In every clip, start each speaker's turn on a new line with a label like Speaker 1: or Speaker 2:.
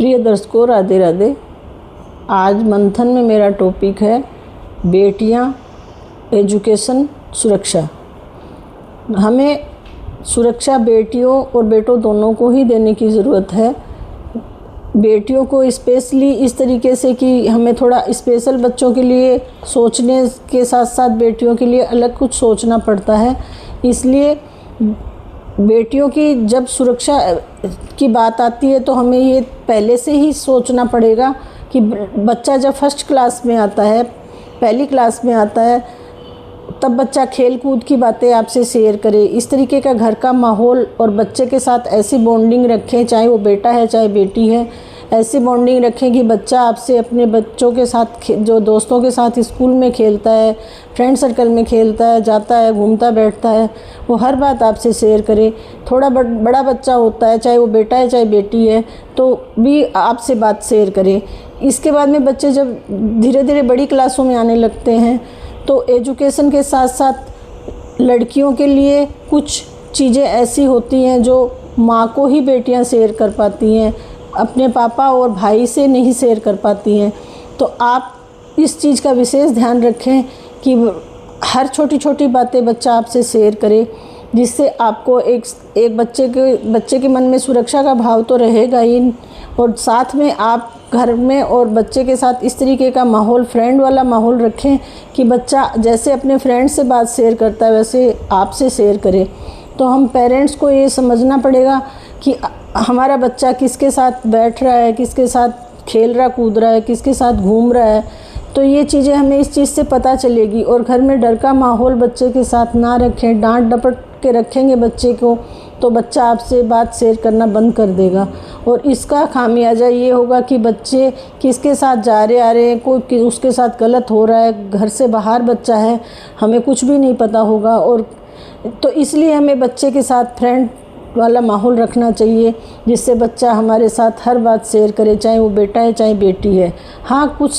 Speaker 1: प्रिय दर्शकों, राधे राधे। आज मंथन में मेरा टॉपिक है बेटियां, एजुकेशन, सुरक्षा। हमें सुरक्षा बेटियों और बेटों दोनों को ही देने की ज़रूरत है। बेटियों को स्पेशली इस तरीके से कि हमें थोड़ा स्पेशल बच्चों के लिए सोचने के साथ साथ बेटियों के लिए अलग कुछ सोचना पड़ता है। इसलिए बेटियों की जब सुरक्षा की बात आती है तो हमें ये पहले से ही सोचना पड़ेगा कि बच्चा जब फर्स्ट क्लास में आता है, पहली क्लास में आता है, तब बच्चा खेल कूद की बातें आपसे शेयर करे। इस तरीके का घर का माहौल और बच्चे के साथ ऐसी बॉन्डिंग रखें, चाहे वो बेटा है चाहे बेटी है, ऐसी बॉन्डिंग रखें कि बच्चा आपसे अपने बच्चों के साथ जो दोस्तों के साथ स्कूल में खेलता है, फ्रेंड सर्कल में खेलता है, जाता है, घूमता बैठता है, वो हर बात आपसे शेयर करे। थोड़ा बड़ा बच्चा होता है, चाहे वो बेटा है चाहे बेटी है, तो भी आपसे बात शेयर करे। इसके बाद में बच्चे जब धीरे धीरे बड़ी क्लासों में आने लगते हैं तो एजुकेशन के साथ साथ लड़कियों के लिए कुछ चीज़ें ऐसी होती हैं जो माँ को ही बेटियाँ शेयर कर पाती हैं, अपने पापा और भाई से नहीं शेयर कर पाती हैं। तो आप इस चीज़ का विशेष ध्यान रखें कि हर छोटी छोटी बातें बच्चा आपसे शेयर करे, जिससे आपको एक बच्चे के मन में सुरक्षा का भाव तो रहेगा ही, और साथ में आप घर में और बच्चे के साथ इस तरीके का माहौल, फ्रेंड वाला माहौल रखें कि बच्चा जैसे अपने फ्रेंड से बात शेयर करता है वैसे आपसे शेयर करे। तो हम पेरेंट्स को ये समझना पड़ेगा कि हमारा बच्चा किसके साथ बैठ रहा है, किसके साथ खेल रहा कूद रहा है, किसके साथ घूम रहा है। तो ये चीज़ें हमें इस चीज़ से पता चलेगी। और घर में डर का माहौल बच्चे के साथ ना रखें, डांट डपट के रखेंगे बच्चे को तो बच्चा आपसे बात शेयर करना बंद कर देगा। और इसका खामियाजा ये होगा कि बच्चे किसके साथ जा रहे आ रहे हैं, कोई उसके साथ गलत हो रहा है, घर से बाहर बच्चा है, हमें कुछ भी नहीं पता होगा। और तो इसलिए हमें बच्चे के साथ फ्रेंड वाला माहौल रखना चाहिए, जिससे बच्चा हमारे साथ हर बात शेयर करे, चाहे वो बेटा है चाहे बेटी है। हाँ, कुछ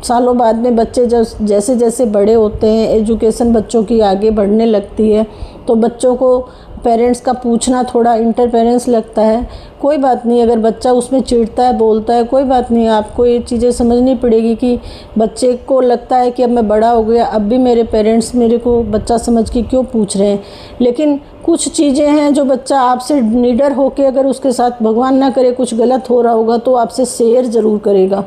Speaker 1: सालों बाद में बच्चे जैसे जैसे बड़े होते हैं, एजुकेशन बच्चों की आगे बढ़ने लगती है, तो बच्चों को पेरेंट्स का पूछना थोड़ा इंटरफेरेंस लगता है। कोई बात नहीं, अगर बच्चा उसमें चिढ़ता है, बोलता है, कोई बात नहीं। आपको ये चीज़ें समझनी पड़ेगी कि बच्चे को लगता है कि अब मैं बड़ा हो गया, अब भी मेरे पेरेंट्स मेरे को बच्चा समझ के क्यों पूछ रहे हैं। लेकिन कुछ चीज़ें हैं जो बच्चा आपसे निडर होकर, अगर उसके साथ भगवान ना करे कुछ गलत हो रहा होगा, तो आपसे शेयर ज़रूर करेगा।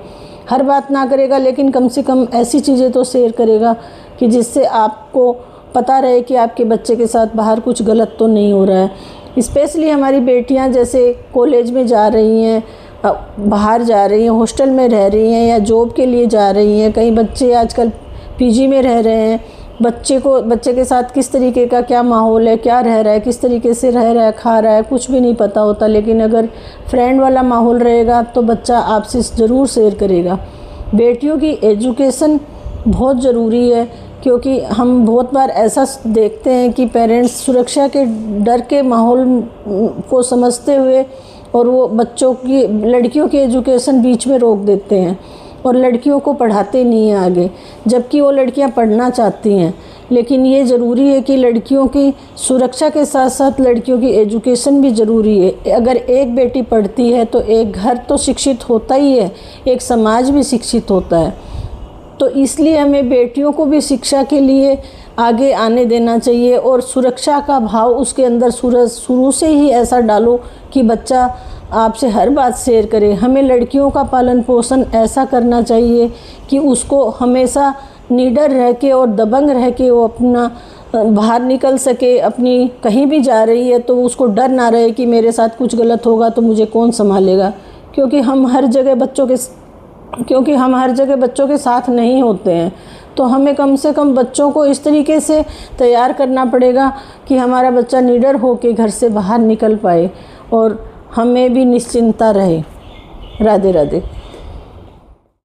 Speaker 1: हर बात ना करेगा, लेकिन कम से कम ऐसी चीज़ें तो शेयर करेगा कि जिससे आपको पता रहे कि आपके बच्चे के साथ बाहर कुछ गलत तो नहीं हो रहा है। स्पेशली हमारी बेटियां जैसे कॉलेज में जा रही हैं, बाहर जा रही हैं, हॉस्टल में रह रही हैं या जॉब के लिए जा रही हैं, कई बच्चे आजकल पीजी में रह रहे हैं। बच्चे के साथ किस तरीके का क्या माहौल है, क्या रह रहा है, किस तरीके से रह रहा है, खा रहा है, कुछ भी नहीं पता होता। लेकिन अगर फ्रेंड वाला माहौल रहेगा तो बच्चा आपसे ज़रूर शेयर करेगा। बेटियों की एजुकेशन बहुत ज़रूरी है, क्योंकि हम बहुत बार ऐसा देखते हैं कि पेरेंट्स सुरक्षा के डर के माहौल को समझते हुए और वो लड़कियों की एजुकेशन बीच में रोक देते हैं और लड़कियों को पढ़ाते नहीं हैं आगे, जबकि वो लड़कियां पढ़ना चाहती हैं। लेकिन ये ज़रूरी है कि लड़कियों की सुरक्षा के साथ साथ लड़कियों की एजुकेशन भी ज़रूरी है। अगर एक बेटी पढ़ती है तो एक घर तो शिक्षित होता ही है, एक समाज भी शिक्षित होता है। तो इसलिए हमें बेटियों को भी शिक्षा के लिए आगे आने देना चाहिए और सुरक्षा का भाव उसके अंदर शुरू से ही ऐसा डालो कि बच्चा आपसे हर बात शेयर करे। हमें लड़कियों का पालन पोषण ऐसा करना चाहिए कि उसको हमेशा निडर रह के और दबंग रह के वो अपना बाहर निकल सके। अपनी कहीं भी जा रही है तो उसको डर ना रहे कि मेरे साथ कुछ गलत होगा तो मुझे कौन संभालेगा, क्योंकि हम हर जगह बच्चों के साथ नहीं होते हैं। तो हमें कम से कम बच्चों को इस तरीके से तैयार करना पड़ेगा कि हमारा बच्चा निडर होकर घर से बाहर निकल पाए और हमें भी निश्चिंतता रहे। राधे राधे।